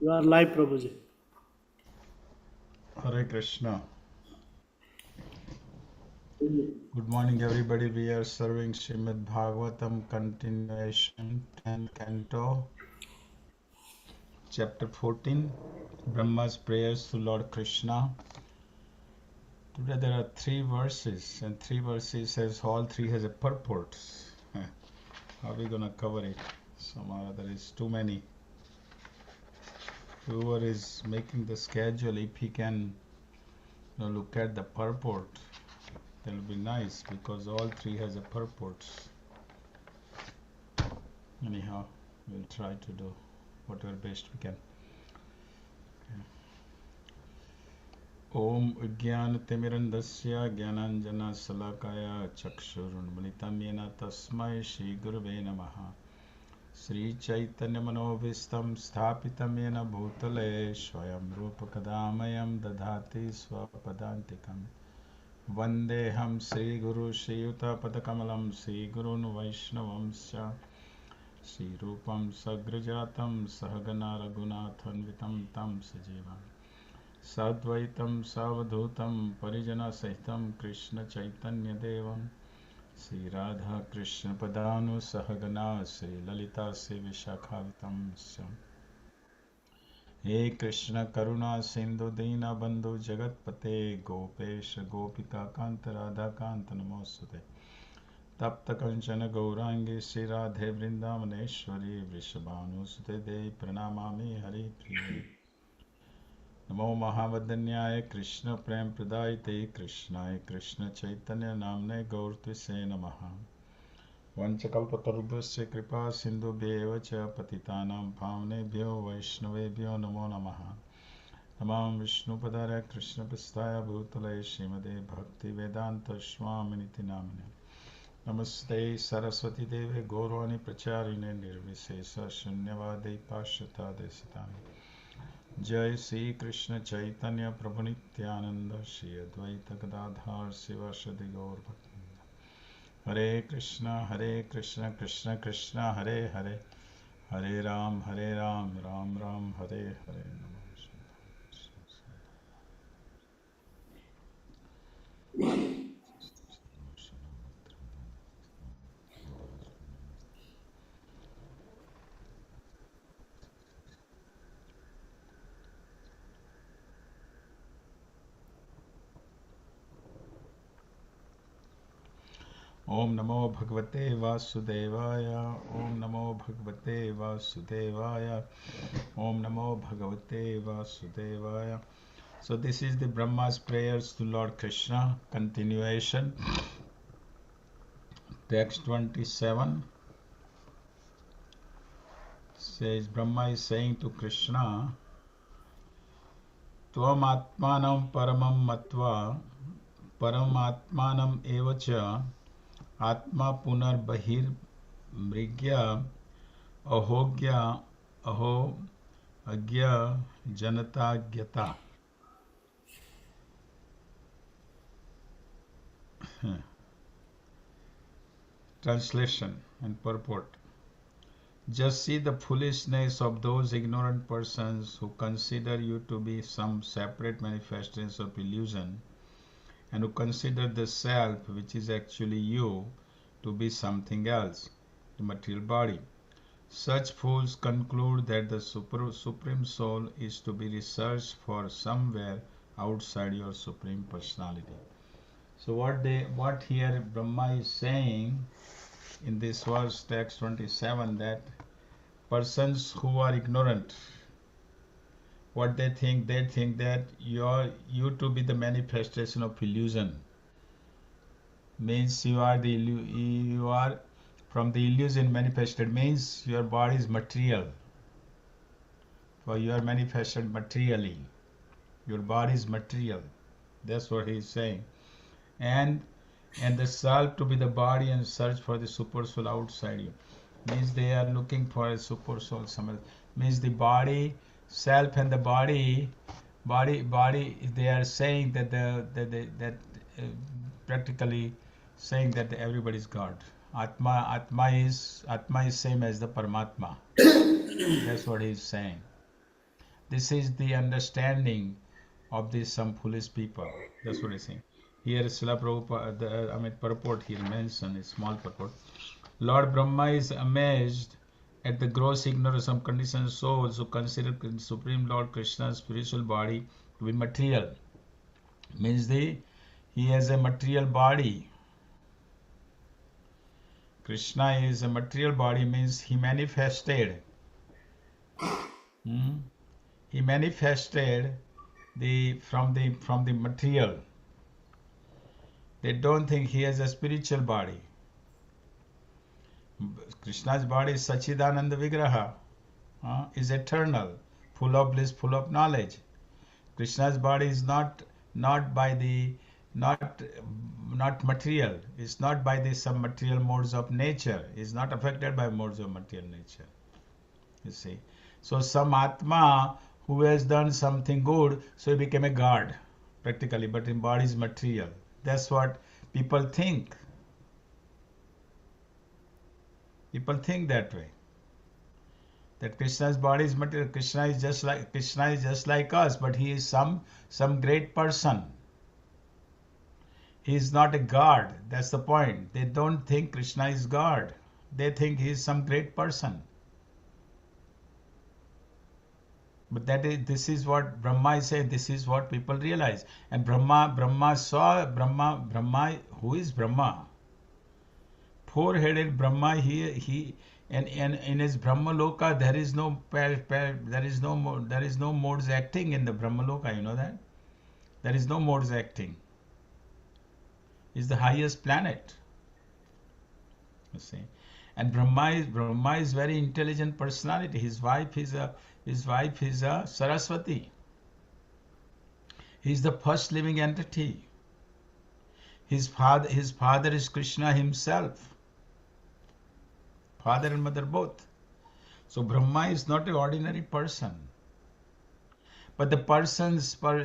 You are live, Prabhuji. Hare Krishna. Good morning, everybody. We are serving Srimad Bhagavatam continuation, 10th canto, chapter 14, Brahma's prayers to Lord Krishna. Today there are three verses, and three verses has all three has a purport. How are we gonna cover it? Somehow there is too many. Whoever is making the schedule, if he can look at the purport, that will be nice because all three has a purport. Anyhow, we'll try to do whatever best we can. Om Jnanatimirandasya Jnananjana Chakshurunmilitam Yena Tasmai Shri Gurave Namaha Sri Chaitanya Manovistam Sthapitam Yena Bhutale Swayam Rupa Kadamayam Dadhati Swapadantikam Vandeham Sri Guru Sri Yuta Padakamalam Sri Gurun Vaishnavam Sya Sri Rupam Sagrajatam Sahagana Raghunathanvitam Tam Sajivam Sadvaitam Savadhutam Parijana Sahitam Krishna Chaitanya Devam Sri Radha Krishna Padanu Sahagana Sri Lalita Se Vishakhavitam Syam He Krishna Karuna Sindhu Dina Bandhu Jagatpate Gopesh Gopika Kanta Radha Kanta Namosute Tapta Kanchana Gaurangi Sri Radhe Vrindavaneshwari Vrishabhanu Sute Devi Pranamami Hari Priya नमो महावदन्याय कृष्ण प्रेम प्रदायते कृष्णाय कृष्ण चैतन्य नामने गौरत्विषे नमः वंशकल्पतरुभ्यश्च कृपा सिन्धुभ्येव च पतितानां पावनेभ्यो वैष्णवेभ्यो नमो नमः नमां विष्णुपदाय कृष्णप्रस्थाय भूतले श्रीमते भक्तिवेदान्त स्वामिनिति नामिने नमस्ते सरस्वती देवे गौरवाणी प्रचारिणे निर्विशेष शून्यवादे पाश्चात्य जय श्री कृष्ण चैतन्य प्रभु नित्यानंद श्री अद्वैत गदाधर शिवासदि गौर भक्तवृंद हरे कृष्ण कृष्ण कृष्ण हरे हरे हरे राम राम राम हरे हरे ओम नमो भगवते वासुदेवाय ओम नमो भगवते वासुदेवाय ओम नमो भगवते वासुदेवाय. So this is the Brahma's prayers to Lord Krishna, continuation, text 27 says Brahma is saying to Krishna, Tvam atmanam paramam matva paramatmanam evacha atma punar bahir mrigya ahogya aho agya janata gyata. Translation and purport. Just see the foolishness of those ignorant persons who consider you to be some separate manifestations of illusion and who consider the self, which is actually you, to be something else, the material body. Such fools conclude that the Supreme Soul is to be researched for somewhere outside your Supreme Personality. So what here Brahma is saying in this verse text 27, that persons who are ignorant, what they think that you to be the manifestation of illusion, means you are from the illusion manifested, means your body is material, for you are manifested materially, your body is material. That's what he is saying. And the self to be the body and search for the super soul outside you, means they are looking for a super soul somewhere. Means the body, self and the body, they are saying that practically saying that everybody is God. Atma is same as the Paramatma. That's what he is saying. This is the understanding of these some foolish people. That's what he's saying. Here, Srila Prabhupada, purport here mentioned, a small purport. Lord Brahma is amazed at the gross ignorance of conditioned souls who consider Supreme Lord Krishna's spiritual body to be material. Means he has a material body. Krishna is a material body, means he manifested. He manifested from the material. They don't think he has a spiritual body. Krishna's body is Sachidananda Vigraha, is eternal, full of bliss, full of knowledge. Krishna's body is not material. It's not by the some material modes of nature. It's not affected by modes of material nature. You see. So some Atma who has done something good, so he became a god, practically, but his body is material. That's what people think. People think that way. That Krishna's body is material. Krishna is just like us, but he is some great person. He is not a god. That's the point. They don't think Krishna is God. They think he is some great person. But this is what Brahma is saying. This is what people realize. And Brahma saw Brahma. Who is Brahma? Four-headed Brahma. And in his Brahmaloka there is no modes acting in the Brahmaloka. You know that there is no modes acting. Is the highest planet. You see, and Brahma is very intelligent personality. His wife is a Saraswati. He is the first living entity. His father is Krishna himself. Father and mother both. So Brahma is not an ordinary person. But the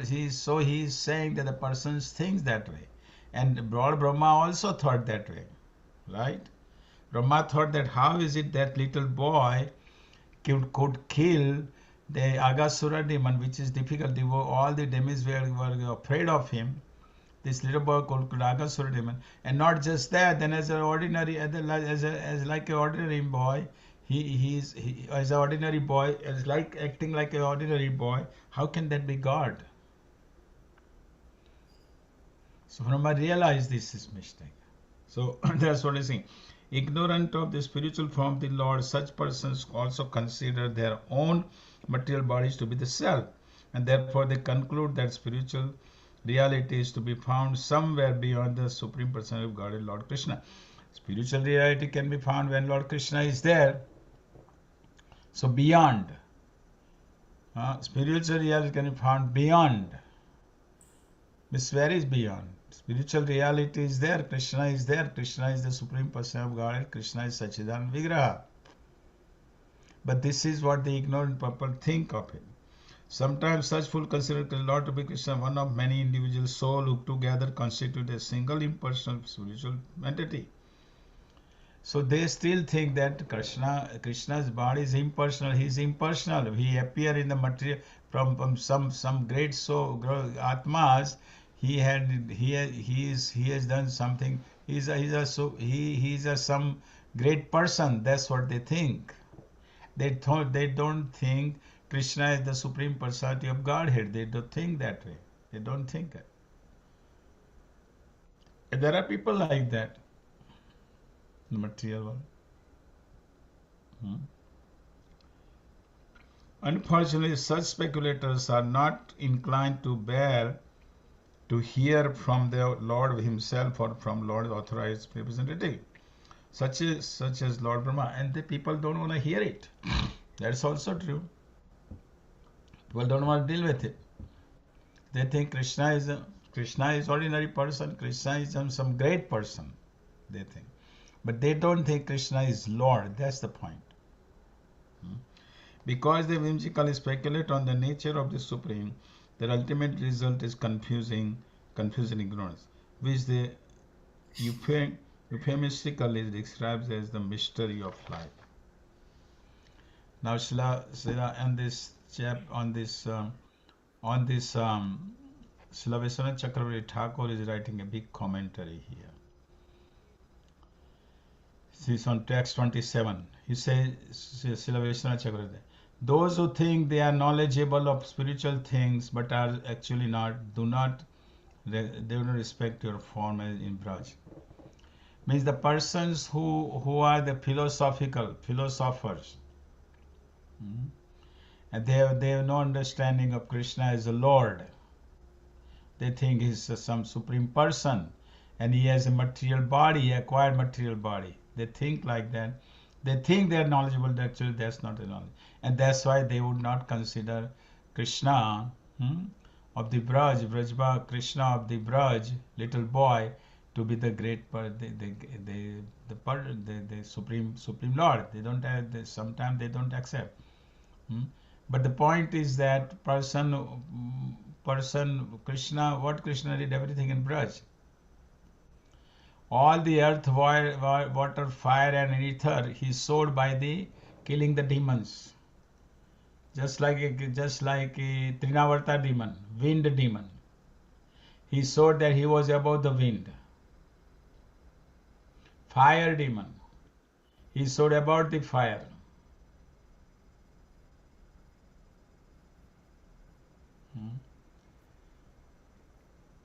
he is saying that the person thinks that way. And Lord Brahma also thought that way. Right? Brahma thought that how is it that little boy could kill the Agasura demon, which is difficult. All the demons were afraid of him. This little boy called Agasura demon, and not just that. Then as an ordinary, as like an ordinary boy, as an ordinary boy, as like acting like an ordinary boy. How can that be God? So Brahma realized this is mistake. So that's what he's saying. Ignorant of the spiritual form of the Lord, such persons also consider their own material bodies to be the self, and therefore they conclude that spiritual reality is to be found somewhere beyond the Supreme Personality of Godhead, Lord Krishna. Spiritual reality can be found when Lord Krishna is there. So beyond. Spiritual reality can be found beyond. This where is beyond? Spiritual reality is there. Krishna is there. Krishna is the Supreme Personality of Godhead. Krishna is Sachidananda Vigraha. But this is what the ignorant people think of it. Sometimes such fools consider the Lord to be Krishna, one of many individual souls who together constitute a single impersonal spiritual entity. So they still think that Krishna's body is impersonal. He is impersonal. He appears in the material from some great soul, Atmas. He has done something. He is some great person. That's what they think. They don't think Krishna is the Supreme Personality of Godhead. They don't think that way. They don't think it. And there are people like that in the material world. Unfortunately, such speculators are not inclined to hear from the Lord himself or from Lord authorized representative, such as Lord Brahma, and the people don't want to hear it. That's also true. People don't want to deal with it. They think Krishna is ordinary person. Krishna is some great person. They think, but they don't think Krishna is Lord. That's the point. Because they whimsically speculate on the nature of the Supreme, their ultimate result is confusion ignorance, which they euphemistically describes as the mystery of life. Now, Srila on this Srila Vishwanath Chakravarti Thakur is writing a big commentary here. This is on text 27. He says, Srila Vishwanath Chakravarti, those who think they are knowledgeable of spiritual things but are actually not, they don't respect your form in Braj. Means the persons who are the philosophers, and they have no understanding of Krishna as a Lord. They think he's some supreme person and he has a material body, acquired material body. They think like that. They think they are knowledgeable, but actually that's not a knowledge. And that's why they would not consider Krishna of the Brajba, Krishna of the Braj, little boy, to be the great, the supreme Lord. They don't have. Sometimes they don't accept. But the point is that person, Krishna, what Krishna did everything in Braj. All the earth, water, fire, and ether he sold by the killing the demons. Just like a Trinavarta demon, wind demon. He showed that he was above the wind. Fire demon. He showed about the fire.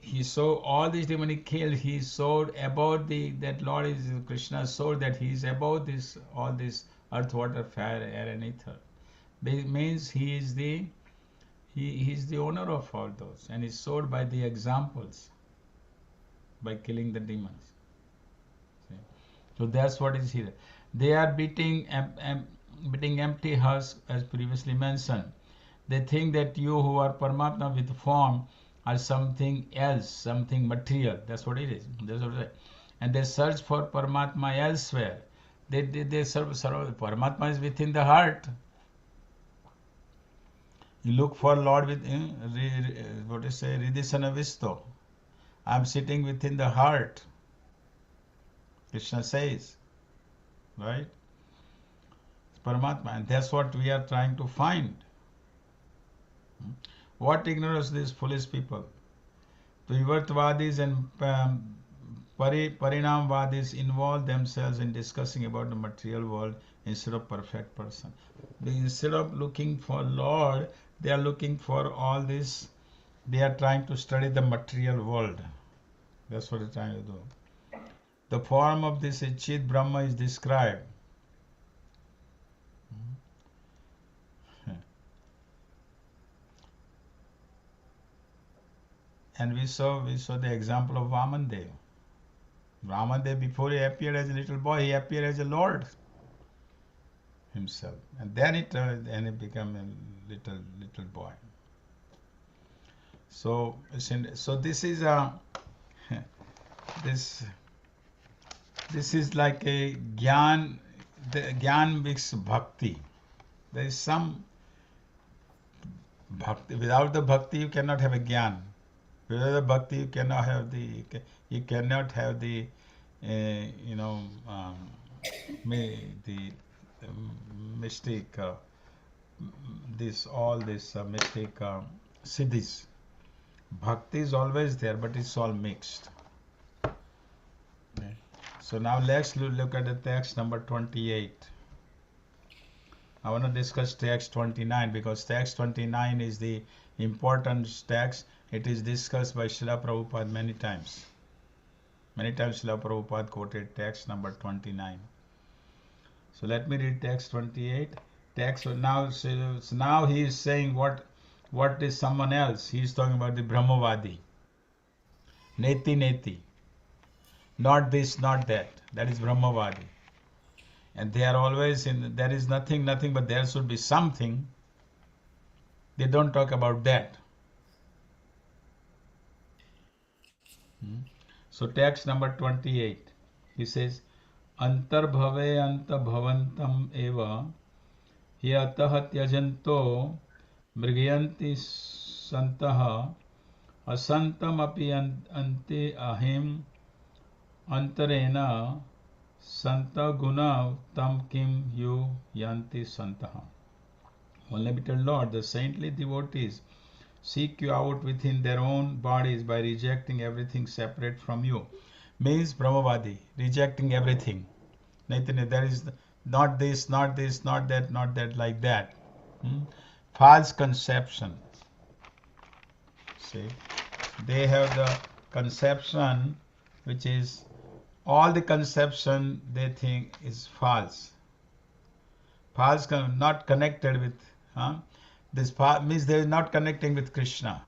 He saw all these demons he killed. He showed about that Lord is Krishna showed that he is above this all this earth, water, fire, air, and ether. It means he is the owner of all those, and is showed by the examples, by killing the demons. See? So that's what is here. They are beating empty husk, as previously mentioned. They think that you who are Paramatma with form are something else, something material. That's what it is. That's what it is. And they search for Paramatma elsewhere. They serve Paramatma is within the heart. You look for Lord with what is say Ridisana Visto. I'm sitting within the heart. Krishna says, right? It's Paramatma, and that's what we are trying to find. What ignorance these foolish people? Vivartvadis and Parinamvadis involve themselves in discussing about the material world instead of perfect person. Instead of looking for Lord, they are looking for all this. They are trying to study the material world. That's what they're trying to do. The form of this Chit Brahma is described. And we saw the example of Vamandev. Vamandev, before he appeared as a little boy, he appeared as a Lord himself, and then he became a little boy. So this is this is like a gyan. The gyan mixed bhakti. There is some bhakti. Without the bhakti, you cannot have a gyan. Without the bhakti, you cannot have the mystic mystic siddhis. Bhakti is always there, but it's all mixed. Okay. So now let's look at the text number 28. I want to discuss text 29 because text 29 is the important text. It is discussed by Srila Prabhupada many times. Many times Srila Prabhupada quoted text number 29. So let me read text 28. Now he is saying what is someone else. He is talking about the Brahmavadi. Neti. Not this, not that. That is Brahmavadi. And they are always there is nothing, but there should be something. They don't talk about that. So text number 28. He says, Antarbhave antabhavantam eva hyatah tyajanto mrigayanti santaha asantam api ante ahim antarena santa guna tam kim yu yanti santaha. Unlimited Lord, the saintly devotees seek you out within their own bodies by rejecting everything separate from you. Means Brahmavadi, rejecting everything. There is not this, not this, not that, like that. False conception. See, they have the conception which is all the conception they think is false. False, not connected with. This means they are not connecting with Krishna.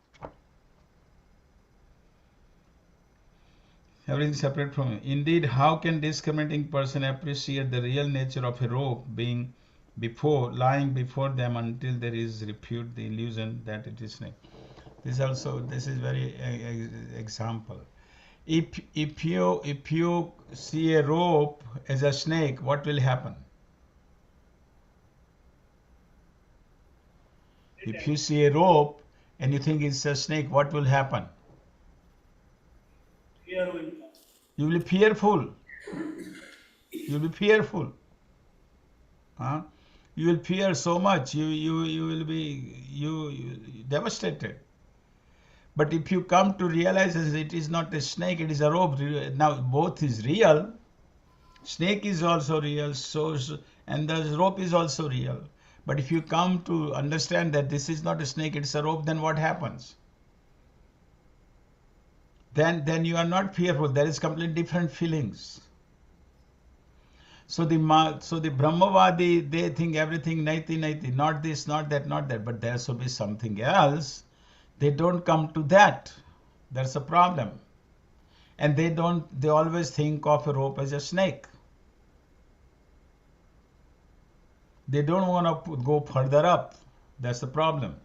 Everything separate from him. Indeed, how can discriminating person appreciate the real nature of a rope being lying before them until there is refute the illusion that it is snake? This is very example. If you see a rope as a snake, what will happen? If you see a rope and you think it's a snake, what will happen? Fear will come. You will be fearful. You will be fearful. You will fear so much. You will be devastated. But if you come to realize that it is not a snake, it is a rope. Now both is real. Snake is also real. And the rope is also real. But if you come to understand that this is not a snake, it's a rope, then what happens? Then you are not fearful. There is completely different feelings. So the Brahmavadi, they think everything naiti, not this, not that, not that. But there should be something else. They don't come to that. That's a problem. And they always think of a rope as a snake. They don't want to go further up. That's the problem.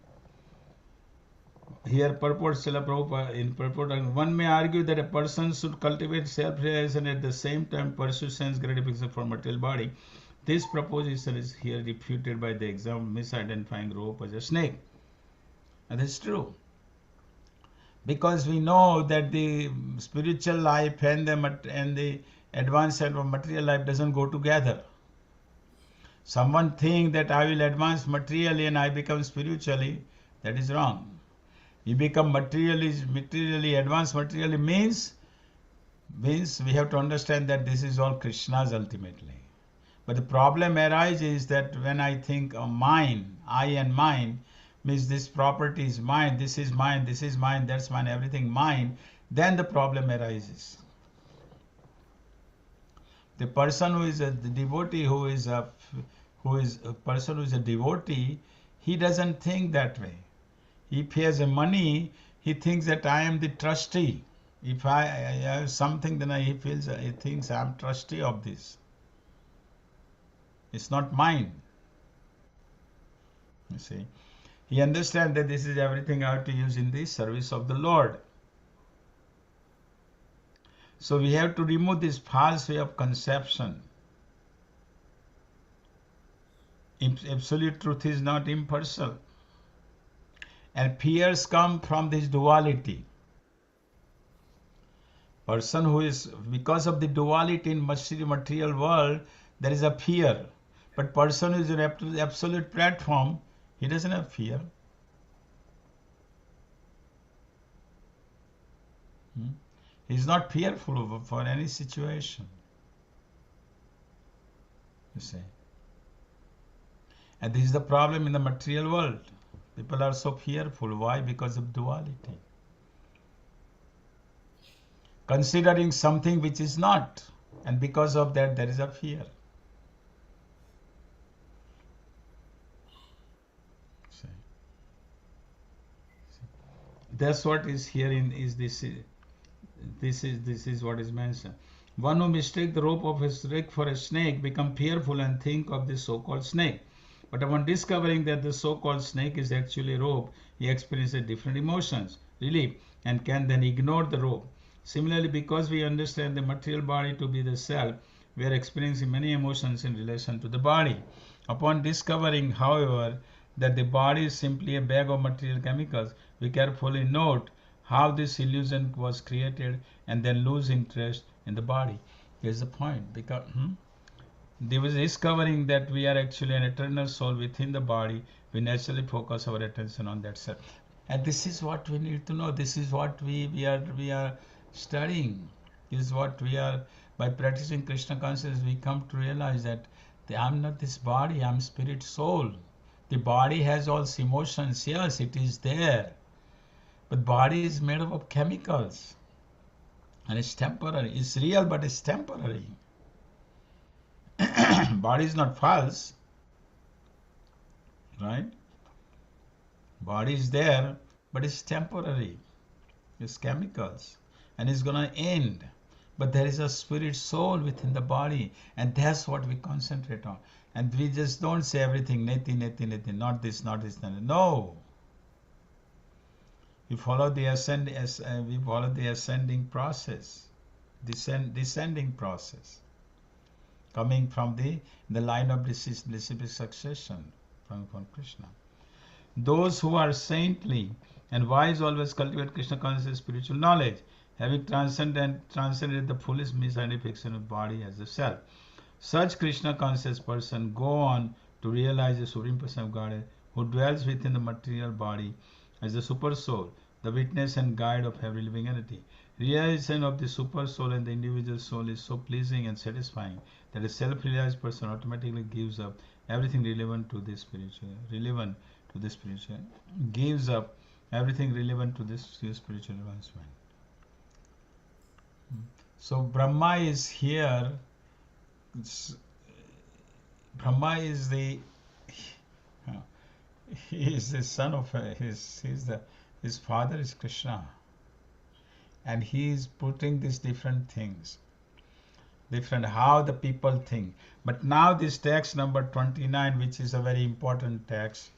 Here, purport Srila Prabhupada, in purport, one may argue that a person should cultivate self-realization and at the same time pursue sense gratification for material body. This proposition is here refuted by the example misidentifying rope as a snake. And that's true. Because we know that the spiritual life and the advancement of material life doesn't go together. Someone think that I will advance materially and I become spiritually. That is wrong. You become materially advanced. Materially means we have to understand that this is all Krishna's ultimately. But the problem arises that when I think of mine, I and mine, means this property is mine, this is mine, that's mine, everything mine, then the problem arises. The person who is a devotee, who is a devotee, he doesn't think that way. If he has a money, he thinks that I am the trustee. If I have something, then he thinks I am trustee of this. It's not mine. You see, he understands that this is everything I have to use in the service of the Lord. So we have to remove this false way of conception. Absolute truth is not impersonal. And fears come from this duality. Person who is, because of the duality in material world, there is a fear. But person who is an absolute platform, he doesn't have fear. He's not fearful for any situation. You see. And this is the problem in the material world. People are so fearful. Why? Because of duality. Considering something which is not. And because of that, there is a fear. See. That's what is here this is what is mentioned. One who mistakes the rope of a snake for a snake become fearful and think of the so-called snake. But upon discovering that the so-called snake is actually a rope, he experiences different emotions, relief, and can then ignore the rope. Similarly, because we understand the material body to be the self, we are experiencing many emotions in relation to the body. Upon discovering, however, that the body is simply a bag of material chemicals, we carefully note how this illusion was created and then lose interest in the body. Here's the point. Because they was discovering that we are actually an eternal soul within the body, we naturally focus our attention on that self. And this is what we need to know. This is what we are studying. This is what we are, by practicing Krishna consciousness, we come to realize that I'm not this body, I'm spirit soul. The body has all emotions, yes, it is there. But body is made up of chemicals. And it's temporary. It's real, but it's temporary. Body is not false, right? Body is there, but it's temporary. It's chemicals. And it's going to end. But there is a spirit soul within the body. And that's what we concentrate on. And we just don't say everything, neti, neti, neti, not this, not this, not this. No. We follow the ascending process, descending process, coming from the line of disciplic succession from Krishna. Those who are saintly and wise always cultivate Krishna consciousness, spiritual knowledge, having transcended the foolish misidentification of body as the self. Such Krishna conscious person go on to realize the Supreme Person of Godhead, who dwells within the material body as the super soul, the witness and guide of every living entity. Realization of the super soul and the individual soul is so pleasing and satisfying that a self-realized person automatically gives up everything relevant to this spiritual, gives up everything relevant to this spiritual advancement. So Brahma is here. Brahma is he is the son of his father is Krishna, and he is putting these different things, different how the people think. But now this text number 29, which is a very important text,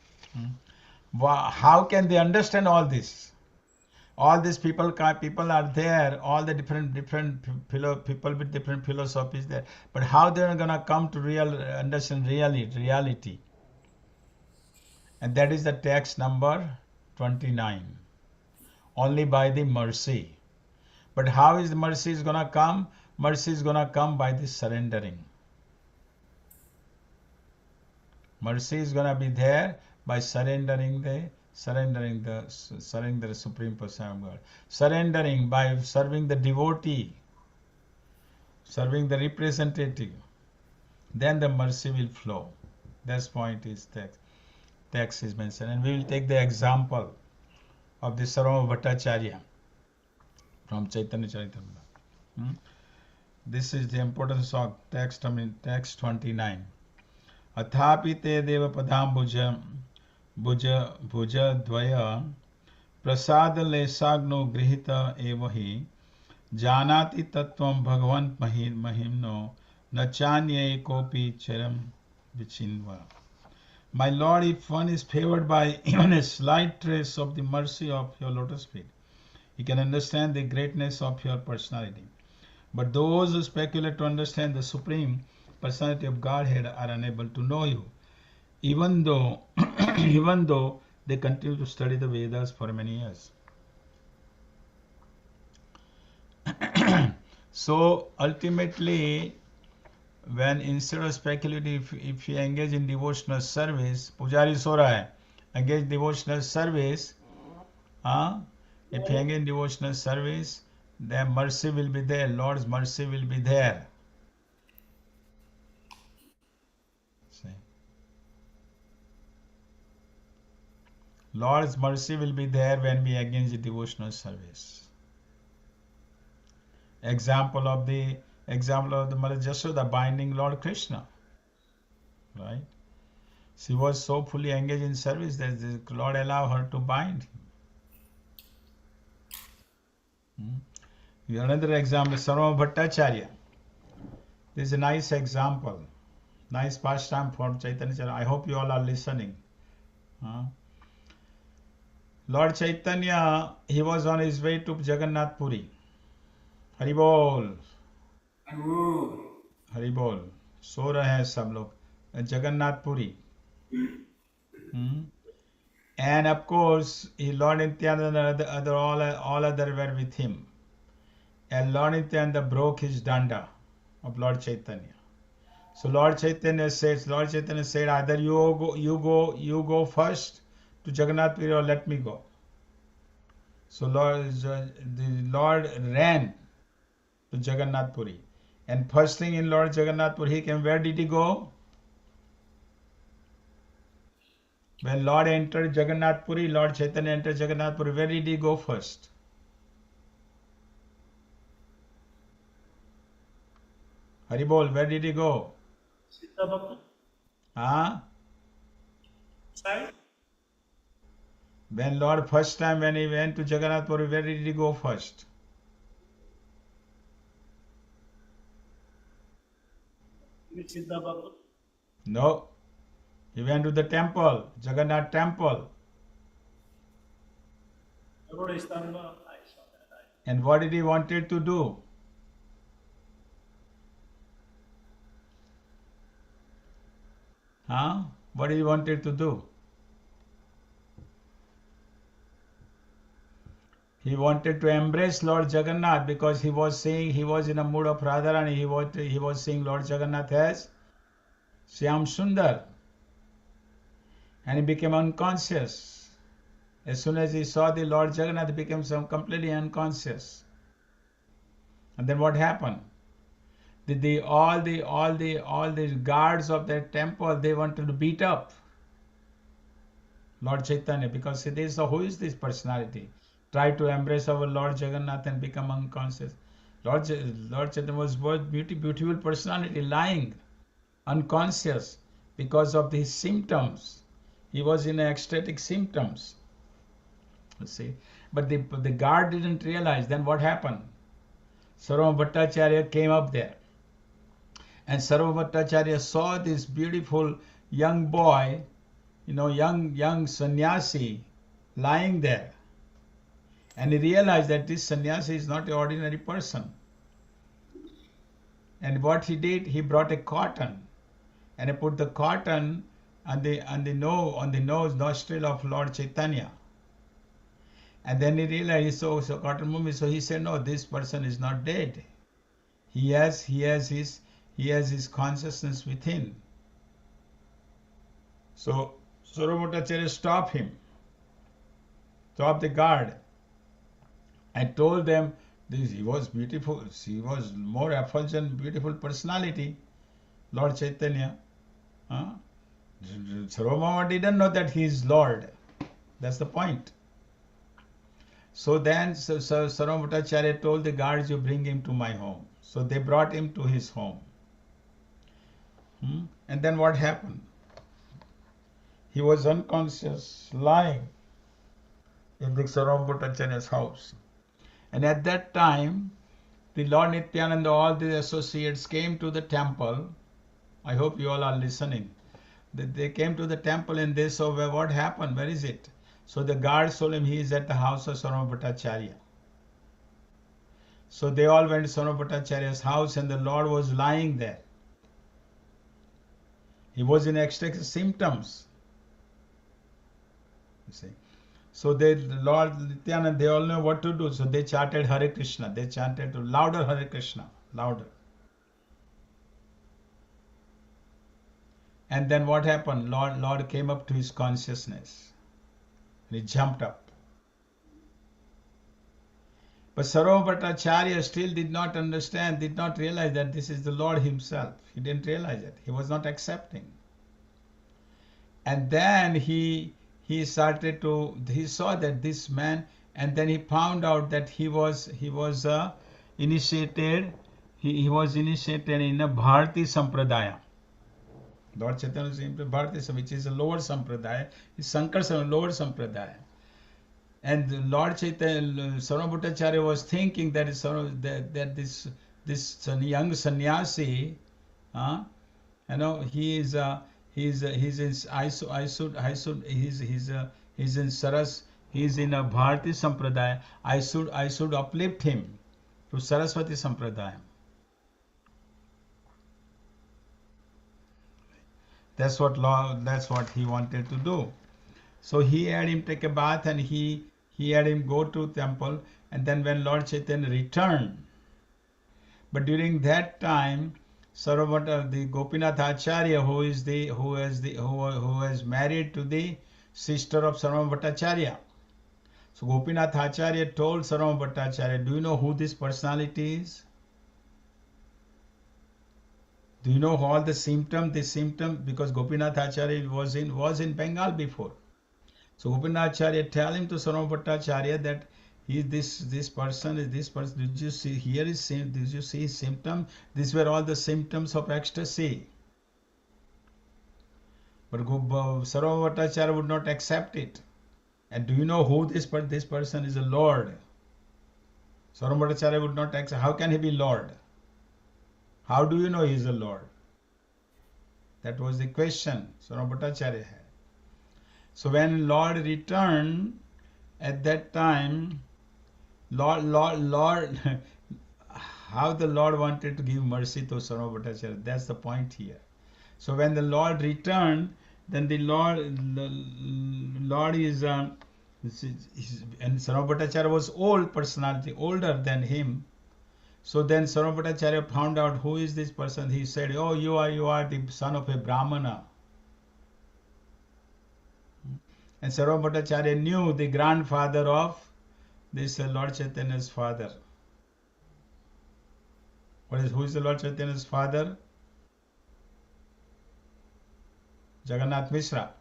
how can they understand all this? All these people are there, all the different people with different philosophies there. But how they're gonna come to understand reality? And that is the text number 29. Only by the mercy. But how is the mercy is gonna come? Mercy is gonna come by the surrendering. Mercy is gonna be there by surrendering the Supreme Person of God. Surrendering by serving the devotee, serving the representative. Then the mercy will flow. This point is text is mentioned. And we will take the example of the Sarvabhauma Bhattacharya from Chaitanya Charitamrita. This is the importance of text 29. Athapi te deva padam bhuja dvaya prasad lesagno grihita evahi janati tattvam bhagavan mahimno nachanye kopi charam vichinva. My Lord, if one is favored by even a slight trace of the mercy of your lotus feet, he can understand the greatness of your personality. But those who speculate to understand the Supreme Personality of Godhead are unable to know you, even though they continue to study the Vedas for many years. So ultimately, when instead of speculating, if you engage in devotional service, Pujari so raha hai, engage devotional service, if you engage in devotional service, then mercy will be there, Lord's mercy will be there. See? Lord's mercy will be there when we engage in devotional service. Example of the Mother Jasoda binding Lord Krishna, right? She was so fully engaged in service that the Lord allowed her to bind him. Another example, Sarvabhauma Bhattacharya. This is a nice example, nice pastime for Chaitanya Charita. I hope you all are listening. Lord Chaitanya, he was on his way to Jagannath Puri. Hari Bol. Hari बोल सो रहे हैं सब लोग Jagannathpuri and of course Lord Nityananda and all other were with him, and Lord Nityananda broke his danda of Lord Chaitanya. So Lord Chaitanya said, either you go first to Jagannath Puri or let me go. So the Lord ran to Jagannath Puri. And first thing in Lord Jagannath Puri, he came. Where did he go? When Lord entered Jagannath Puri, Lord Chaitanya entered Jagannath Puri, where did he go first? Haribol, where did he go? Huh? When Lord first time when he went to Jagannath Puri, where did he go first? No. He went to the temple, Jagannath temple. And what did he wanted to do? Huh? What did he wanted to do? He wanted to embrace Lord Jagannath because he was saying he was in a mood of Radharani. He was seeing Lord Jagannath as Shyam Sundar. And he became unconscious. As soon as he saw the Lord Jagannath, he became completely unconscious. And then what happened? All the guards of that temple, they wanted to beat up Lord Chaitanya because they saw, who is this personality? Tried to embrace our Lord Jagannath and become unconscious. Lord Chaitanya was beautiful personality, lying, unconscious because of these symptoms. He was in ecstatic symptoms. You see, but the guard didn't realize. Then what happened? Sarva Bhattacharya came up there, and Sarva Bhattacharya saw this beautiful young boy, young sannyasi lying there. And he realized that this sannyasi is not an ordinary person. And what he did, he brought a cotton, and he put the cotton on the nostril of Lord Chaitanya. And then he realized, so cotton movement. So he said, no, this person is not dead. He has his consciousness within. So Sarva Bhattacharya stopped him, stopped the guard, and told them he was beautiful. He was more effulgent, beautiful personality, Lord Chaitanya. Sarvabhauma didn't know that he is Lord. That's the point. So then Sarva Bhattacharya told the guards, you bring him to my home. So they brought him to his home. And then what happened? He was unconscious, lying in the Sarva Bhattacharya's house. And at that time, the Lord Nityananda, all the associates came to the temple. I hope you all are listening. They came to the temple and they saw, what happened? Where is it? So the guards told him he is at the house of Sarva Bhattacharya. So they all went to Sarva Bhattacharya's house and the Lord was lying there. He was in ecstatic symptoms. You see. So Lord Nityananda, they all know what to do. So they chanted Hare Krishna. They chanted louder Hare Krishna, louder. And then what happened? Lord came up to his consciousness. And he jumped up. But Sarva Bhattacharya still did not understand, did not realize that this is the Lord himself. He didn't realize it. He was not accepting. And then he saw that this man, and then he found out that he was initiated in a Bharati Sampradaya. Lord Chaitanya was in Bharati, which is a lower Sampradaya. It's Sankara, lower Sampradaya. And Lord Chaitanya, Sarva Bhattacharya was thinking that this young sannyasi, he's in Saras, he's in a Bharati Sampradaya. I should uplift him to Saraswati Sampradaya. That's what he wanted to do. So he had him take a bath and he had him go to temple. And then when Lord Chaitanya returned, but during that time, Sarvabhatta, the Gopinath Acharya, who is married to the sister of Sarvabhattacharya. So Gopinath Acharya told Sarvabhattacharya, do you know who this personality is? Do you know all the symptoms? The symptom, because Gopinath Acharya was in Bengal before. So Gopinath Acharya tell him to Sarvabhattacharya that this person is this person. Did you see here is did you see his symptom? These were all the symptoms of ecstasy. But Sarvabhattacharya would not accept it. And do you know who this person is? A Lord. Sarvabhattacharya would not accept. How can he be Lord? How do you know he is a Lord? That was the question Sarvabhattacharya had. So when Lord returned, at that time, Lord, how the Lord wanted to give mercy to Sarvabhattacharya. That's the point here. So when the Lord returned, then the Lord is, and Sarvabhattacharya was old personality, older than him. So then Sarvabhattacharya found out who is this person. He said, oh, you are the son of a Brahmana. And Sarvabhattacharya knew the grandfather of this Lord Chaitanya's father. Who is the Lord Chaitanya's father? Jagannath Mishra.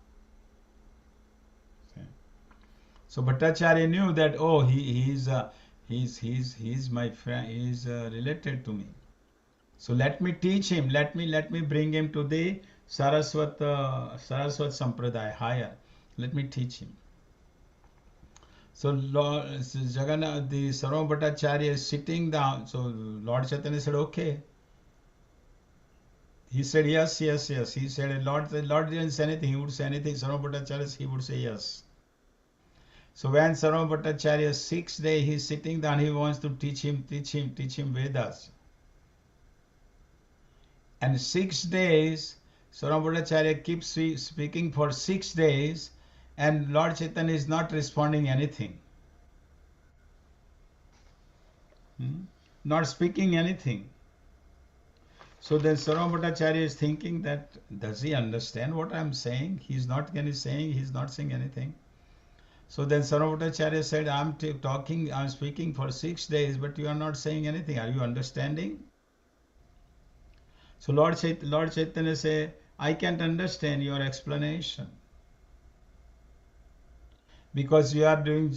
So Bhattacharya knew that, oh, he's my friend. He's related to me. So let me teach him. Let me bring him to the Saraswat Sampradaya higher. Let me teach him. So Jagannath, the Sarvabhattacharya is sitting down. So Lord Chaitanya said, okay. He said, yes. He said, Lord didn't say anything. He would say anything. Sarvabhattacharya, he would say yes. So when Sarvabhattacharya 6th day, he's sitting down, he wants to teach him Vedas. And 6 days, Sarvabhattacharya keeps speaking for 6 days, and Lord Chaitanya is not responding anything. Not speaking anything. So then Sarvabhattacharya is thinking that, does he understand what I'm saying? He's not saying anything. So then Sarvabhattacharya said, I'm speaking for 6 days, but you are not saying anything. Are you understanding? So Lord Chaitanya said, I can't understand your explanation. Because you are doing,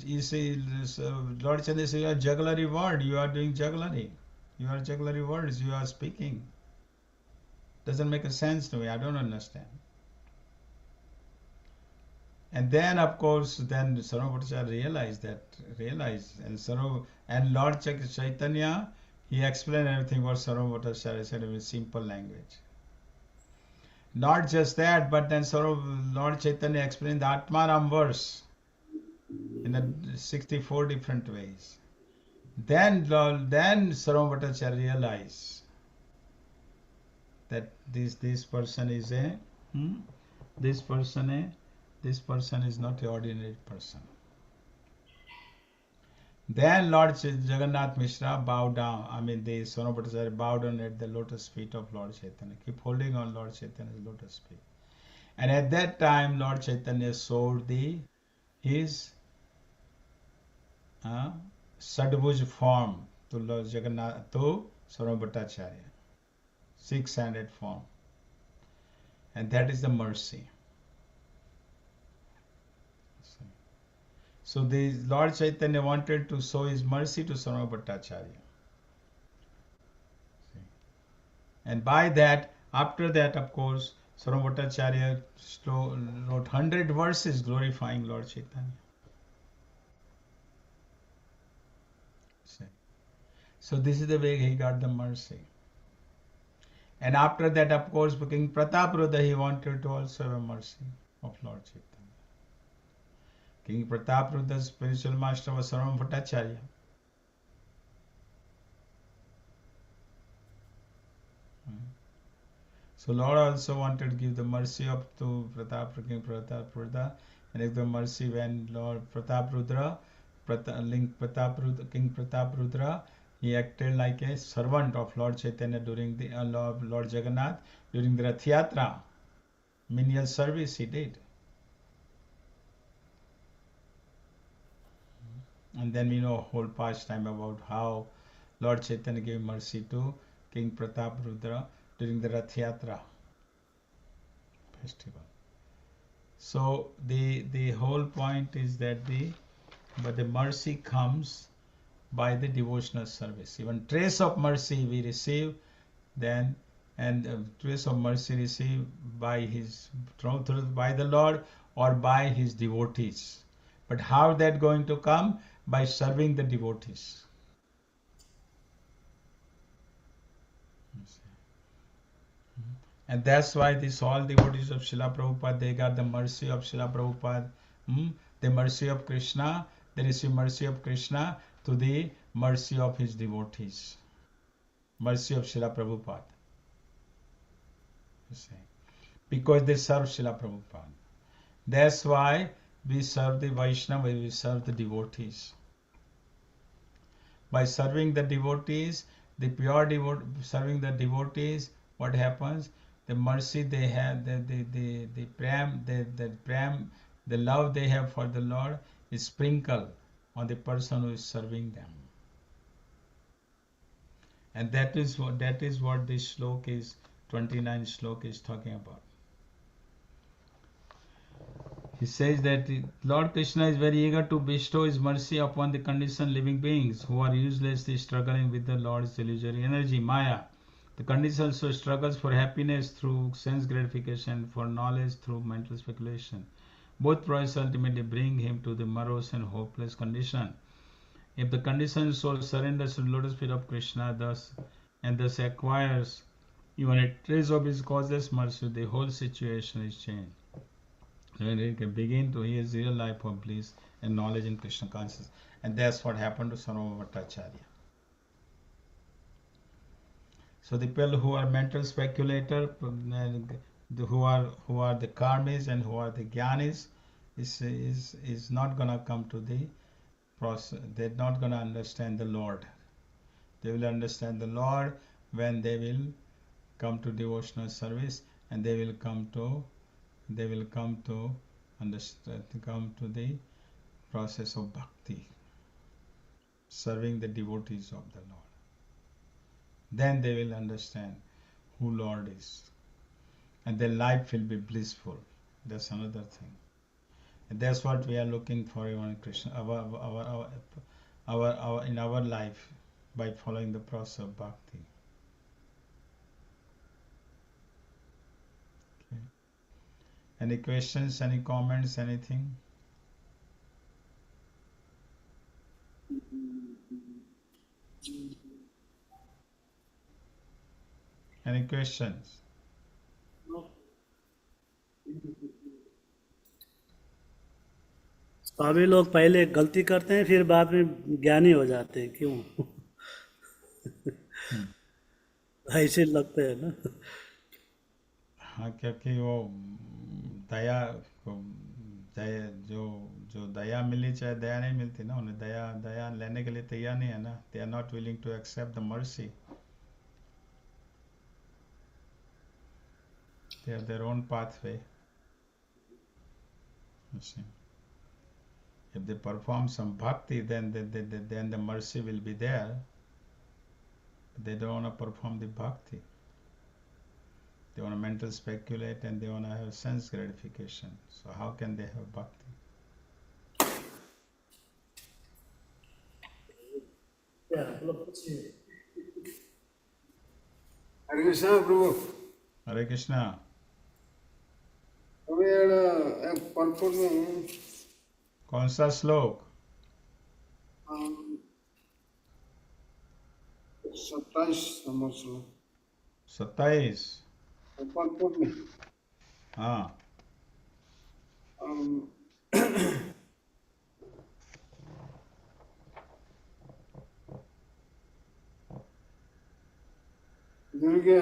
Lord Chaitanya says, you are jugglery word. You are doing jugglery. You are jugglery words. You are speaking. Doesn't make a sense to me. I don't understand. And then, of course, then Sarvabhattacharya realized, and Lord Chaitanya, he explained everything what Sarvabhattacharya said in simple language. Not just that, but then Lord Chaitanya explained the Atmaram verse in 64 different ways. Then Sarvabhattacharya realized that this person is not an ordinary person. Then Lord Jagannath Mishra bowed down. The Sarvabhattacharya bowed down at the lotus feet of Lord Chaitanya. Keep holding on Lord Chaitanya's lotus feet. And at that time, Lord Chaitanya showed his Sadbhuj form to Lord Jagannath, to Sarvabhattacharya. 6-handed form. And that is the mercy. So the Lord Chaitanya wanted to show his mercy to Sarvabhattacharya. And by that, after that, of course, Sarvabhattacharya wrote 100 verses glorifying Lord Chaitanya. So this is the way he got the mercy. And after that, of course, King Prataprudra, he wanted to also have a mercy of Lord Chaitanya. King Prataprudра's spiritual master was Sarvabhattacharya. So Lord also wanted to give the mercy up to King Prataprudra, and give the mercy when Lord King Prataprudra He acted like a servant of Lord Chaitanya during the Lord Jagannath during the Rath Yatra. Menial service he did. And then we know whole pastime about how Lord Chaitanya gave mercy to King Pratap Rudra during the Rath Yatra festival. So the whole point is that the mercy comes by the devotional service. Even trace of mercy we receive, then and trace of mercy received by his by the Lord or by his devotees. But how that going to come? By serving the devotees. And that's why these all devotees of Srila Prabhupada, they got the mercy of Srila Prabhupada, the mercy of Krishna, they receive mercy of Krishna to the mercy of his devotees. Mercy of Srila Prabhupada. You see. Because they serve Srila Prabhupada. That's why we serve the Vaishnava, we serve the devotees. By serving the devotees, the pure serving the devotees, what happens? The mercy they have, the prem, the love they have for the Lord is sprinkled on the person who is serving them. And that is what this slok is, 29 slok is talking about. He says that Lord Krishna is very eager to bestow his mercy upon the conditioned living beings who are uselessly struggling with the Lord's illusory energy, Maya. The conditioned soul struggles for happiness through sense gratification, for knowledge through mental speculation. Both processes ultimately bring him to the morose and hopeless condition. If the conditioned soul surrenders to the lotus feet of Krishna thus acquires even a trace of his causeless mercy, the whole situation is changed. When he can begin to hear real life of bliss and knowledge in Krishna consciousness. And that's what happened to Sarvabhauma Bhattacharya. So the people who are mental speculator, who are the karmis and who are the jnanis, is not gonna come to the process. They're not gonna understand the Lord. They will understand the Lord when they will come to devotional service, and they will come to understand, come to the process of bhakti, serving the devotees of the Lord. Then they will understand who Lord is, and their life will be blissful. That's another thing, and that's what we are looking for in Krishna, our in our life, by following the process of bhakti. Okay. Any questions? Any comments? Anything? Any questions? स्वामी लोग पहले गलती करते हैं फिर बाद में ज्ञानी हो जाते हैं, क्यों? ऐसे लगते हैं ना। हाँ, क्योंकि वो दया दया जो दया मिली, चाहे दया नहीं मिलती ना, उन्हें दया लेने के लिए तैयार नहीं है ना. They are not willing to accept the mercy. They have their own pathway. You see. If they perform some bhakti, then the mercy will be there. They don't want to perform the bhakti. They want to mental speculate and they want to have sense gratification. So how can they have bhakti? Hare Krishna, Prabhu. Hare Krishna. अभी एक point में कौन सा श्लोक? 27 number श्लोक. 27. Point में हाँ. दुर्गे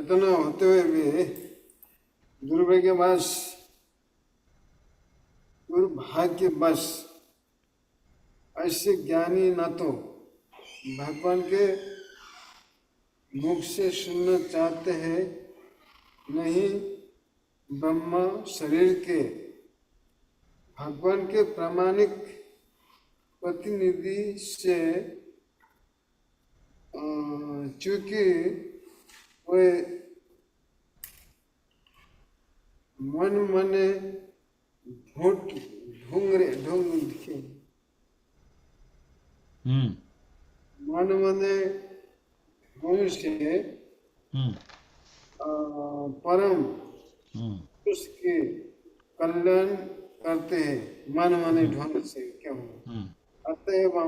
इतना होते हुए भी दुर्भाग्य बस दुर्भाग्य बस ऐसे ज्ञानी न तो भगवान के मुख से सुनना चाहते हैं, नहीं ब्रह्मा शरीर के भगवान के प्रामाणिक प्रतिनिधि से, चूंकि वे मन मने ढूंढ ढूंढ हम्म मन मने ढूंढ से हम्म परम हम्म उसके कल्याण करते हैं, मन मने ढूंढ से क्या हुआ। हम्म अतएव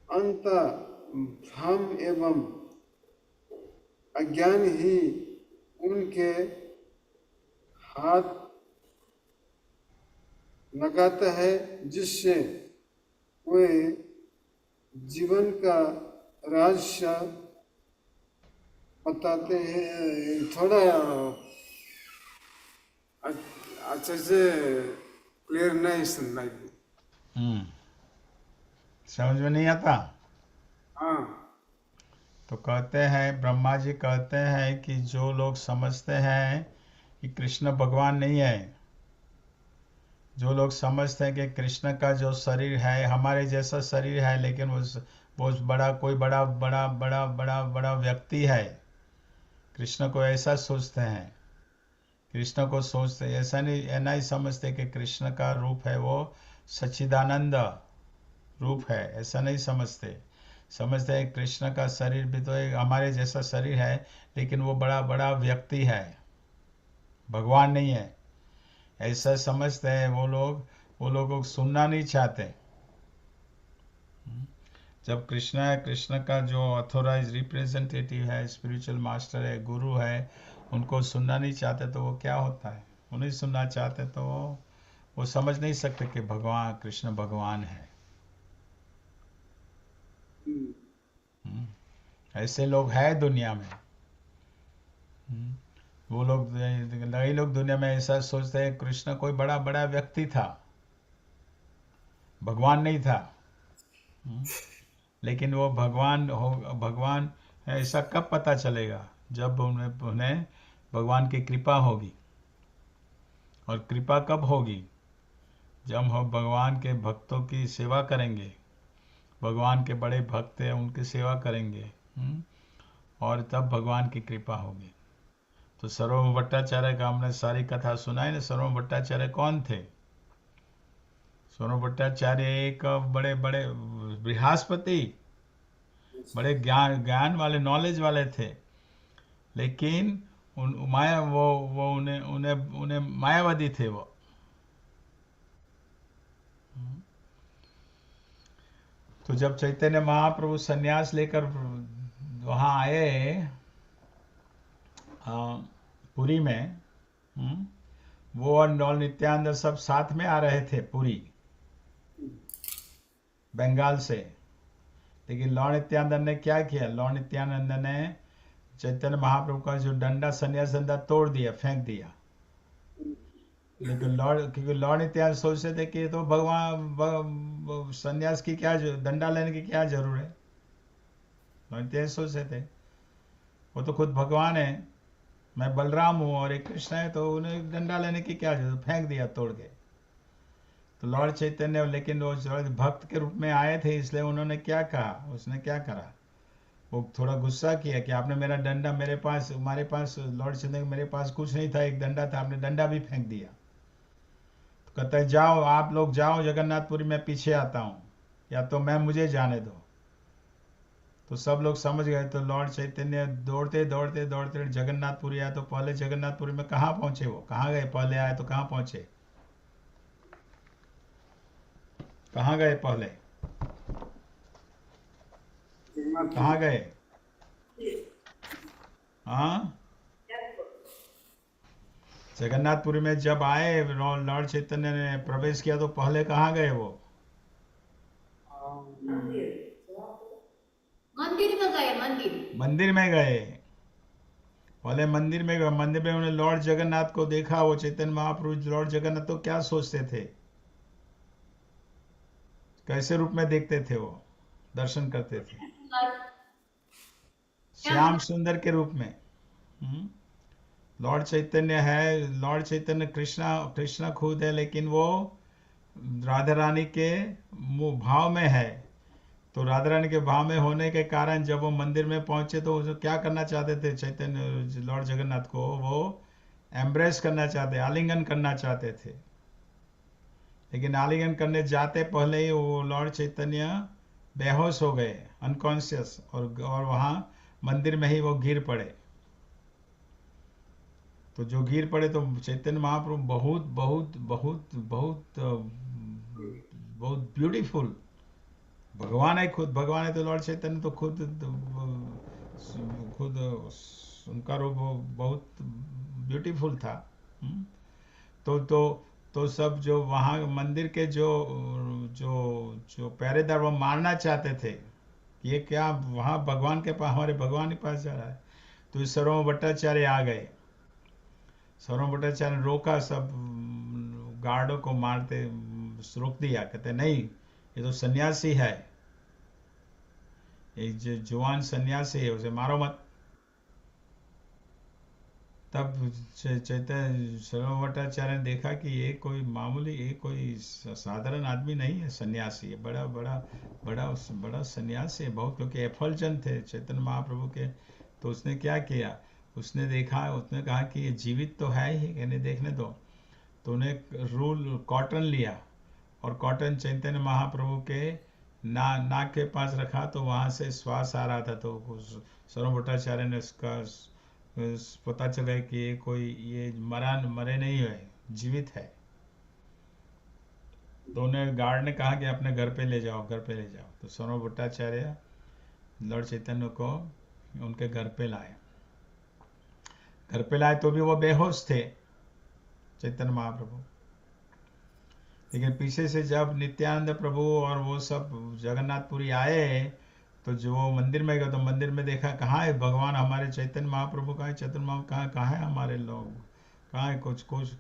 अंत भ्रम एवं अज्ञान ही उनके हाथ लगाता है, जिससे वे जीवन का रहस्य बताते हैं। थोड़ा अच्छे से क्लियर नहीं सुनना। हम्म समझ में नहीं आता। हाँ, तो कहते हैं, ब्रह्मा जी कहते हैं कि जो लोग समझते हैं कि कृष्ण भगवान नहीं है, जो लोग समझते हैं कि कृष्ण का जो शरीर है हमारे जैसा शरीर है, लेकिन वो बड़ा कोई बड़ा बड़ा बड़ा बड़ा बड़ा व्यक्ति है, कृष्ण को ऐसा सोचते हैं, कृष्ण को सोचते ऐसा नहीं समझते कि कृष्ण का रूप है वो सच्चिदानंद रूप है, ऐसा नहीं समझते। समझते हैं कृष्ण का शरीर भी तो एक हमारे जैसा शरीर है, लेकिन वो बड़ा बड़ा व्यक्ति है, भगवान नहीं है, ऐसा समझते हैं वो लोग। वो लोग को सुनना नहीं चाहते। जब कृष्ण का जो ऑथोराइज रिप्रेजेंटेटिव है, स्पिरिचुअल मास्टर है, गुरु है, उनको सुनना नहीं चाहते तो वो क्या होता है, वो नहीं सुनना चाहते तो वो समझ नहीं सकते कि भगवान कृष्ण भगवान है। ऐसे लोग हैं दुनिया में। वो लोग, कई लोग दुनिया में ऐसा सोचते हैं कृष्ण कोई बड़ा बड़ा व्यक्ति था, भगवान नहीं था। लेकिन वो भगवान हो, भगवान है ऐसा कब पता चलेगा, जब उन्हें भगवान की कृपा होगी। और कृपा कब होगी, जब हम भगवान के भक्तों की सेवा करेंगे, भगवान के बड़े भक्त हैं उनकी सेवा करेंगे, और तब भगवान की कृपा होगी। तो सर्वभौम भट्टाचार्य का हमने सारी कथा सुनाई ना। सर्वभौम भट्टाचार्य कौन थे? सर्वभौम भट्टाचार्य एक बड़े बड़े बृहस्पति, बड़े ज्ञान वाले, नॉलेज वाले थे, लेकिन माया वो उन्हें उन्हें उन्हें मायावादी थे वो। तो जब चैतन्य महाप्रभु सन्यास लेकर वहाँ आए पुरी में, वो और नौल नित्यानंद सब साथ में आ रहे थे पुरी, बंगाल से। लेकिन लॉर्ड नित्यानंद ने क्या किया, लॉर्ड नित्यानंद ने चैतन्य महाप्रभु का जो डंडा, सन्यास डंडा तोड़ दिया, फेंक दिया। लेकिन क्योंकि लॉर्ड नित्यानंद सोचते थे कि तो भगवान सन्यास की क्या, डंडा लेने की क्या जरूरत है। लॉर्ड नित्यानंद सोचते थे वो तो खुद भगवान है, मैं बलराम हूँ और एक कृष्ण है, तो उन्हें डंडा लेने की क्या जरूरत, फेंक दिया तोड़ के। तो लॉर्ड चैतन्य, लेकिन वो भक्त के रूप में आए थे, इसलिए उन्होंने क्या कहा, उसने क्या करा, वो थोड़ा गुस्सा किया कि आपने मेरा डंडा मेरे पास, हमारे पास लॉर्ड चैतन्य मेरे पास कुछ नहीं था, एक डंडा था, आपने डंडा भी फेंक दिया। तो कहता है जाओ आप लोग जाओ जगन्नाथपुरी, में पीछे आता हूँ, या तो मैं मुझे जाने दो। तो सब लोग समझ गए। तो लॉर्ड चैतन्य दौड़ते दौड़ते दौड़ते जगन्नाथपुरी आए। तो पहले जगन्नाथपुरी में कहाँ पहुंचे, वो कहाँ गए, पहले आए तो कहाँ पहुंचे, कहाँ गए पहले, कहाँ गए? हाँ, जगन्नाथपुरी में जब आए, लॉर्ड चैतन्य ने प्रवेश किया, तो पहले कहाँ गए वो? मंदिर में गए, मंदिर में गए। पहले मंदिर में गए। मंदिर में उन्होंने लॉर्ड जगन्नाथ को देखा। वो चैतन्य महाप्रभु लॉर्ड जगन्नाथ तो क्या सोचते थे, कैसे रूप में देखते थे वो? दर्शन करते थे Lord, श्याम सुंदर के रूप में। हम्म? लॉर्ड चैतन्य है, लॉर्ड चैतन्य कृष्णा कृष्णा खुद है, लेकिन वो राधा रानी के भाव में है। तो राधा रानी के भाव में होने के कारण जब वो मंदिर में पहुंचे तो वो क्या करना चाहते थे, चैतन्य लॉर्ड जगन्नाथ को वो एम्ब्रेस करना चाहते, आलिंगन करना चाहते थे। लेकिन आलिंगन करने जाते पहले ही वो लॉर्ड चैतन्य बेहोश हो गए, अनकॉन्शियस, और वहां मंदिर में ही वो गिर पड़े। तो जो गिर पड़े तो चैतन्य महाप्रभु बहुत बहुत बहुत बहुत बहुत ब्यूटीफुल, भगवान है, खुद भगवान है। तो लॉर्ड चैतन्य तो खुद उनका रूप बहुत ब्यूटीफुल था। हम्म? तो सब जो वहाँ मंदिर के जो जो जो पहरेदार वो मारना चाहते थे, ये क्या वहाँ भगवान के पास, हमारे भगवान के पास जा रहा है। तो इस सर्वम भट्टाचार्य आ गए, सर्वम भट्टाचार्य ने रोका, सब गार्डों को मारते रोक दिया, कहते नहीं ये तो सन्यासी है, एक जो जवान सन्यासी है, उसे मारो मत। तब चैतन्य सर्वम भट्टाचार्य ने देखा कि ये कोई मामूली, ये कोई साधारण आदमी नहीं है, सन्यासी है, बड़ा बड़ा बड़ा बड़ा सन्यासी है बहुत, क्योंकि एफलजन थे चैतन्य महाप्रभु के। तो उसने क्या किया, उसने देखा, उसने कहा कि ये जीवित तो है ही, यानी देखने दो। तो उन्हें रूल कॉटन लिया और कॉटन चैतन्य महाप्रभु के नाक के पास रखा, तो वहां से श्वास आ रहा था। तो सर्वम भट्टाचार्य ने उसका पता चला कि ये कोई, ये मरे नहीं है, जीवित है। तो उन्हें गार्ड ने कहा कि अपने घर पे ले जाओ, घर पे ले जाओ। तो सर्वम भट्टाचार्य लॉर्ड चैतन्य को उनके घर पे लाए, घर पे लाए तो भी वो बेहोश थे चैतन्य महाप्रभु। लेकिन पीछे से जब नित्यानंद प्रभु और वो सब जगन्नाथपुरी आए, तो जो मंदिर में गए तो मंदिर में देखा कहाँ है भगवान, हमारे चैतन्य महाप्रभु कहाँ है, चैतन्य महाप्रभु कहाँ है, हमारे लोग कहाँ है, कुछ कुछ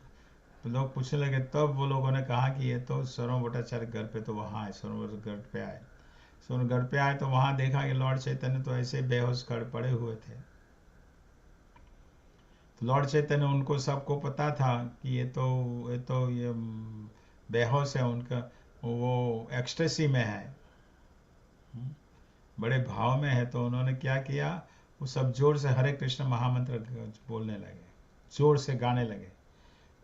लोग पूछने लगे। तब वो लोगों ने कहा कि ये तो सर्वम भट्टाचार्य घर पे, तो वहाँ है, सर्वम घर पे आए। सर्वम घर पे आए तो वहाँ देखा कि लॉर्ड चैतन्य तो ऐसे बेहोश कर पड़े हुए थे। तो लॉर्ड चैतन्य, उनको सबको पता था कि ये बेहोश है, उनका वो एक्सटेसी में है, बड़े भाव में है। तो उन्होंने क्या किया, वो सब जोर से हरे कृष्ण महामंत्र बोलने लगे, जोर से गाने लगे।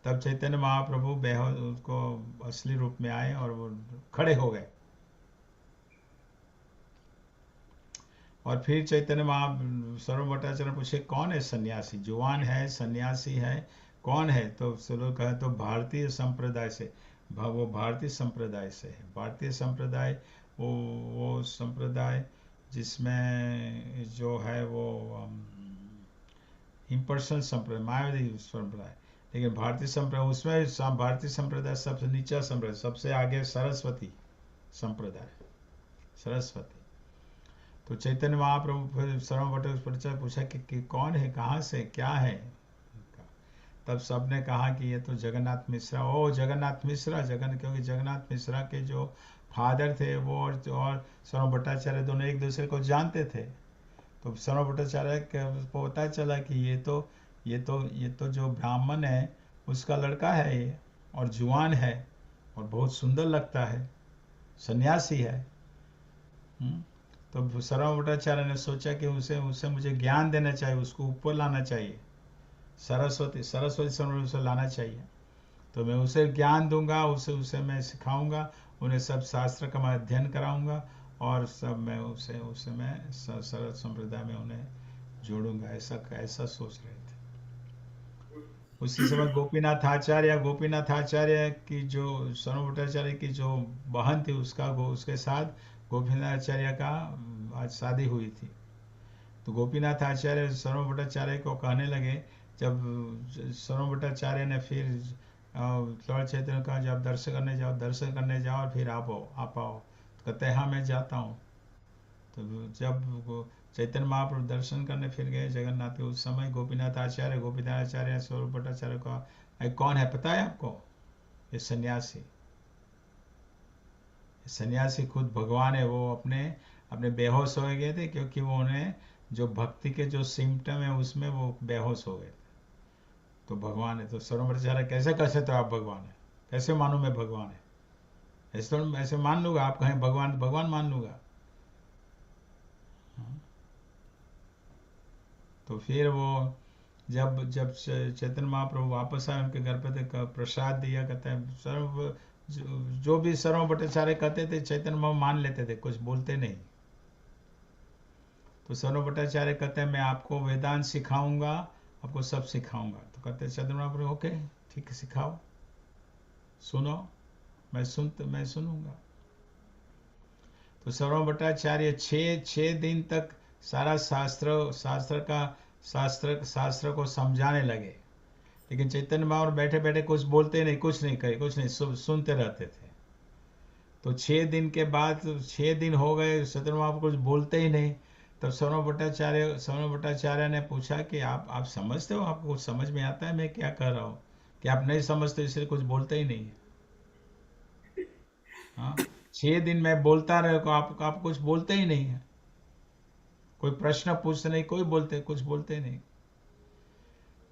तब चैतन्य महाप्रभु बेहोश उसको असली रूप में आए और वो खड़े हो गए। और फिर चैतन्य सर्वम भट्टाचार्य पूछे कौन है सन्यासी, जुआन है, सन्यासी है, कौन है? तो लोग कहे तो भारतीय संप्रदाय से, वो भारतीय संप्रदाय से है। भारतीय संप्रदाय वो संप्रदाय जिसमें जो है वो इम्पर्सनल संप्रदाय, मायावादी संप्रदाय। लेकिन भारतीय संप्रदाय, उसमें भारतीय संप्रदाय सबसे नीचा संप्रदाय, सबसे आगे सरस्वती संप्रदाय, सरस्वती। तो चैतन्य महाप्रभु फिर सर्वम भट्टाचार्य पूछा कि कौन है, कहाँ से, क्या है? तब सबने कहा कि ये तो जगन्नाथ मिश्रा। ओ जगन्नाथ मिश्रा, क्योंकि जगन्नाथ मिश्रा के जो फादर थे वो और सर्वम भट्टाचार्य दोनों एक दूसरे को जानते थे। तो सर्वम भट्टाचार्य को पता चला कि ये तो जो ब्राह्मण है उसका लड़का है ये, और जुआन है और बहुत सुंदर लगता है, सन्यासी है। तो सर्वम भट्टाचार्य ने सोचा कि उसे मुझे ज्ञान देना चाहिए, उसको ऊपर लाना चाहिए, सरस्वती से लाना चाहिए। तो मैं उसे ज्ञान दूंगा, उसे मैं सिखाऊंगा, उन्हें सब शास्त्र का मैं अध्ययन कराऊंगा, और सब मैं उसे मैं सरल संप्रदाय में उन्हें जोड़ूंगा। ऐसा सोच रहे थे। उसी समय गोपीनाथ आचार्य की जो सर्वम भट्टाचार्य की जो बहन थी, उसके साथ गोपीनाथ आचार्य का आज शादी हुई थी। तो गोपीनाथ आचार्य सर्वम भट्टाचार्य को कहने लगे, जब सर्वम भट्टाचार्य ने फिर लॉर्ड चैतन्य का जब दर्शन करने जाओ और फिर आप आओ, तो कहते हैं हाँ मैं जाता हूँ। तो जब चैतन्य महाप्रभु दर्शन करने फिर गए जगन्नाथ के, उस समय गोपीनाथ आचार्य सर्वम भट्टाचार्य का कौन है पता है आपको? ये सन्यासी खुद भगवान है। वो अपने बेहोश हो गए थे, क्योंकि वो उन्हें जो भक्ति के जो सिम्टम है उसमें वो बेहोश हो गए थे। तो भगवान है, तो सर्वभटाचार्य कैसे कह सकते हो आप भगवान है, कैसे मानूं मैं भगवान है, ऐसे तो ऐसे मान लूंगा, आप कहें भगवान भगवान मान लूंगा। तो फिर वो जब जब चैतन्य महाप्रभु वापस आए उनके घर पे थे, प्रसाद दिया, कहते हैं सर्व जो भी सर्व भट्टाचार्य कहते थे चैतन्य महाप्रभु मान लेते थे, कुछ बोलते नहीं। तो सर्व भट्टाचार्य कहते हैं मैं आपको वेदांत सिखाऊंगा, आपको सब सिखाऊंगा। तो कहते हैं चैतन्य महाप्रभु ओके ठीक है सिखाओ, सुनो, मैं सुनूंगा। तो सर्व भट्टाचार्य छः दिन तक सारा शास्त्र को समझाने लगे, लेकिन चैतन्य महाप्रभु बैठे बैठे कुछ बोलते नहीं, कुछ नहीं कहे, कुछ नहीं, सुनते रहते थे। तो 6 दिन के बाद 6 दिन हो गए, चैतन्य महाप्रभु कुछ बोलते ही नहीं। तब सर्व भट्टाचार्य ने पूछा कि आप समझते हो, आपको कुछ समझ में आता है मैं क्या कह रहा हूँ, कि आप नहीं समझते इसलिए कुछ बोलते ही नहीं है। हाँ, 6 दिन मैं बोलता रहे को आप कुछ बोलते ही नहीं है, कोई प्रश्न पूछते नहीं, कोई बोलते कुछ बोलते नहीं।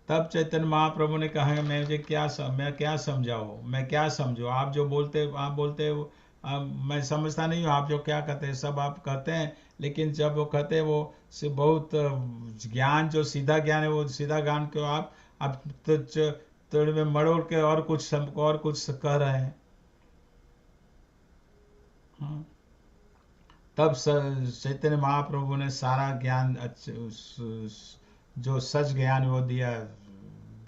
तब चैतन्य महाप्रभु ने कहा मैं क्या समझाऊँ, मैं क्या समझूँ, आप जो बोलते आप बोलते हो, मैं समझता नहीं हूँ, आप जो क्या कहते हैं सब आप कहते हैं, लेकिन जब वो कहते हैं वो बहुत ज्ञान जो सीधा ज्ञान है वो सीधा ज्ञान को आप थोड़े में मरोड़ के और कुछ कह रहे हैं। हाँ। तब चैतन्य महाप्रभु ने सारा ज्ञान जो सच ज्ञान वो दिया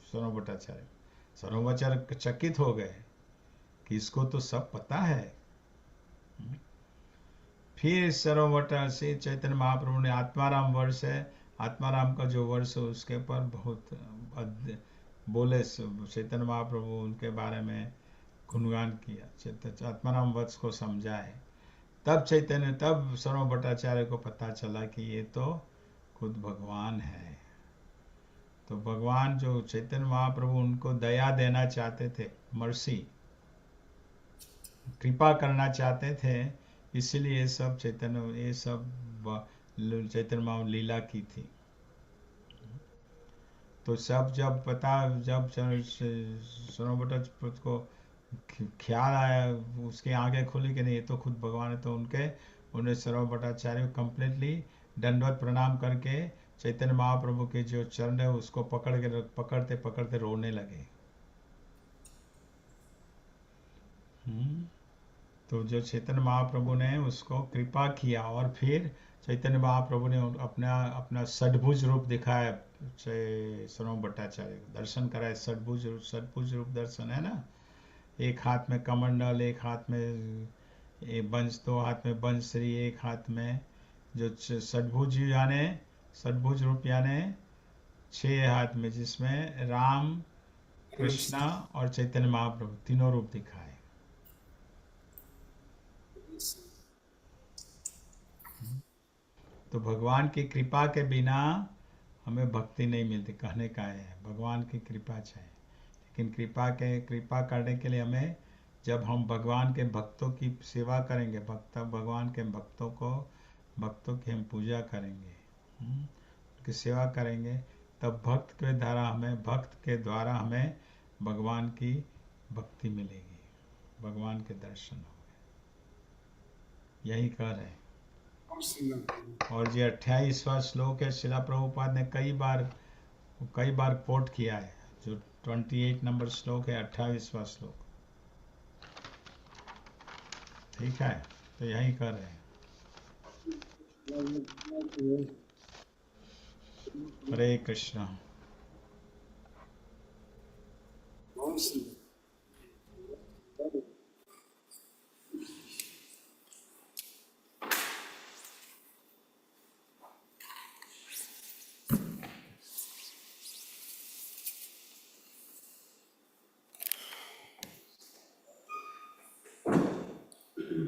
सर्व भट्टाचार्य चकित हो गए कि इसको तो सब पता है। फिर सर्व भट्टाचार्य से चैतन्य महाप्रभु ने आत्माराम वर्ष है, आत्माराम का जो वर्ष है उसके ऊपर बहुत बोले, चैतन्य महाप्रभु उनके बारे में गुणगान किया, आत्माराम वर्ष को समझाए। तब सर्व भट्टाचार्य को पता चला कि ये तो खुद भगवान है। तो भगवान जो चैतन्य महाप्रभु उनको दया देना चाहते थे, मर्सी, कृपा करना चाहते थे, इसलिए ये सब चैतन्य महाप्रभु लीला की थी। तो सब जब सर्व भट्टाचार्य को ख्याल आया, उसकी आंखें खुली कि नहीं ये तो खुद भगवान है, तो उन्हें सर्व भट्टाचार्य को कंप्लीटली दंडवत प्रणाम करके चैतन्य महाप्रभु के जो चरण है उसको पकड़ते पकड़ते रोने लगे। तो जो चैतन्य महाप्रभु ने उसको कृपा किया, और फिर चैतन्य महाप्रभु ने अपना षड्भुज रूप दिखाया, सर्व भट्टाचार्य दर्शन कराए, षड्भुज रूप दर्शन है ना, एक हाथ में कमंडल, एक हाथ में बंश, 2 हाथ में बंसरी, एक हाथ में जो षड्भुज रूप यानी 6 हाथ में, जिसमें राम, कृष्णा और चैतन्य महाप्रभु तीनों रूप दिखाए। तो भगवान की कृपा के बिना हमें भक्ति नहीं मिलती, कहने का है भगवान की कृपा चाहिए। लेकिन कृपा करने के लिए हमें, जब हम भगवान के भक्तों की सेवा करेंगे, भगवान के भक्तों की हम पूजा करेंगे, उनकी सेवा करेंगे, तब भक्त के द्वारा हमें भगवान की भक्ति मिलेगी, भगवान के दर्शन होंगे, यही कह रहे हैं। और ये 28वां श्लोक है, शिला प्रभुपाद ने कई बार कोट किया है, जो 28 नंबर श्लोक है, 28वां श्लोक, ठीक है, तो यही कर रहे हैं। हरे कृष्णा।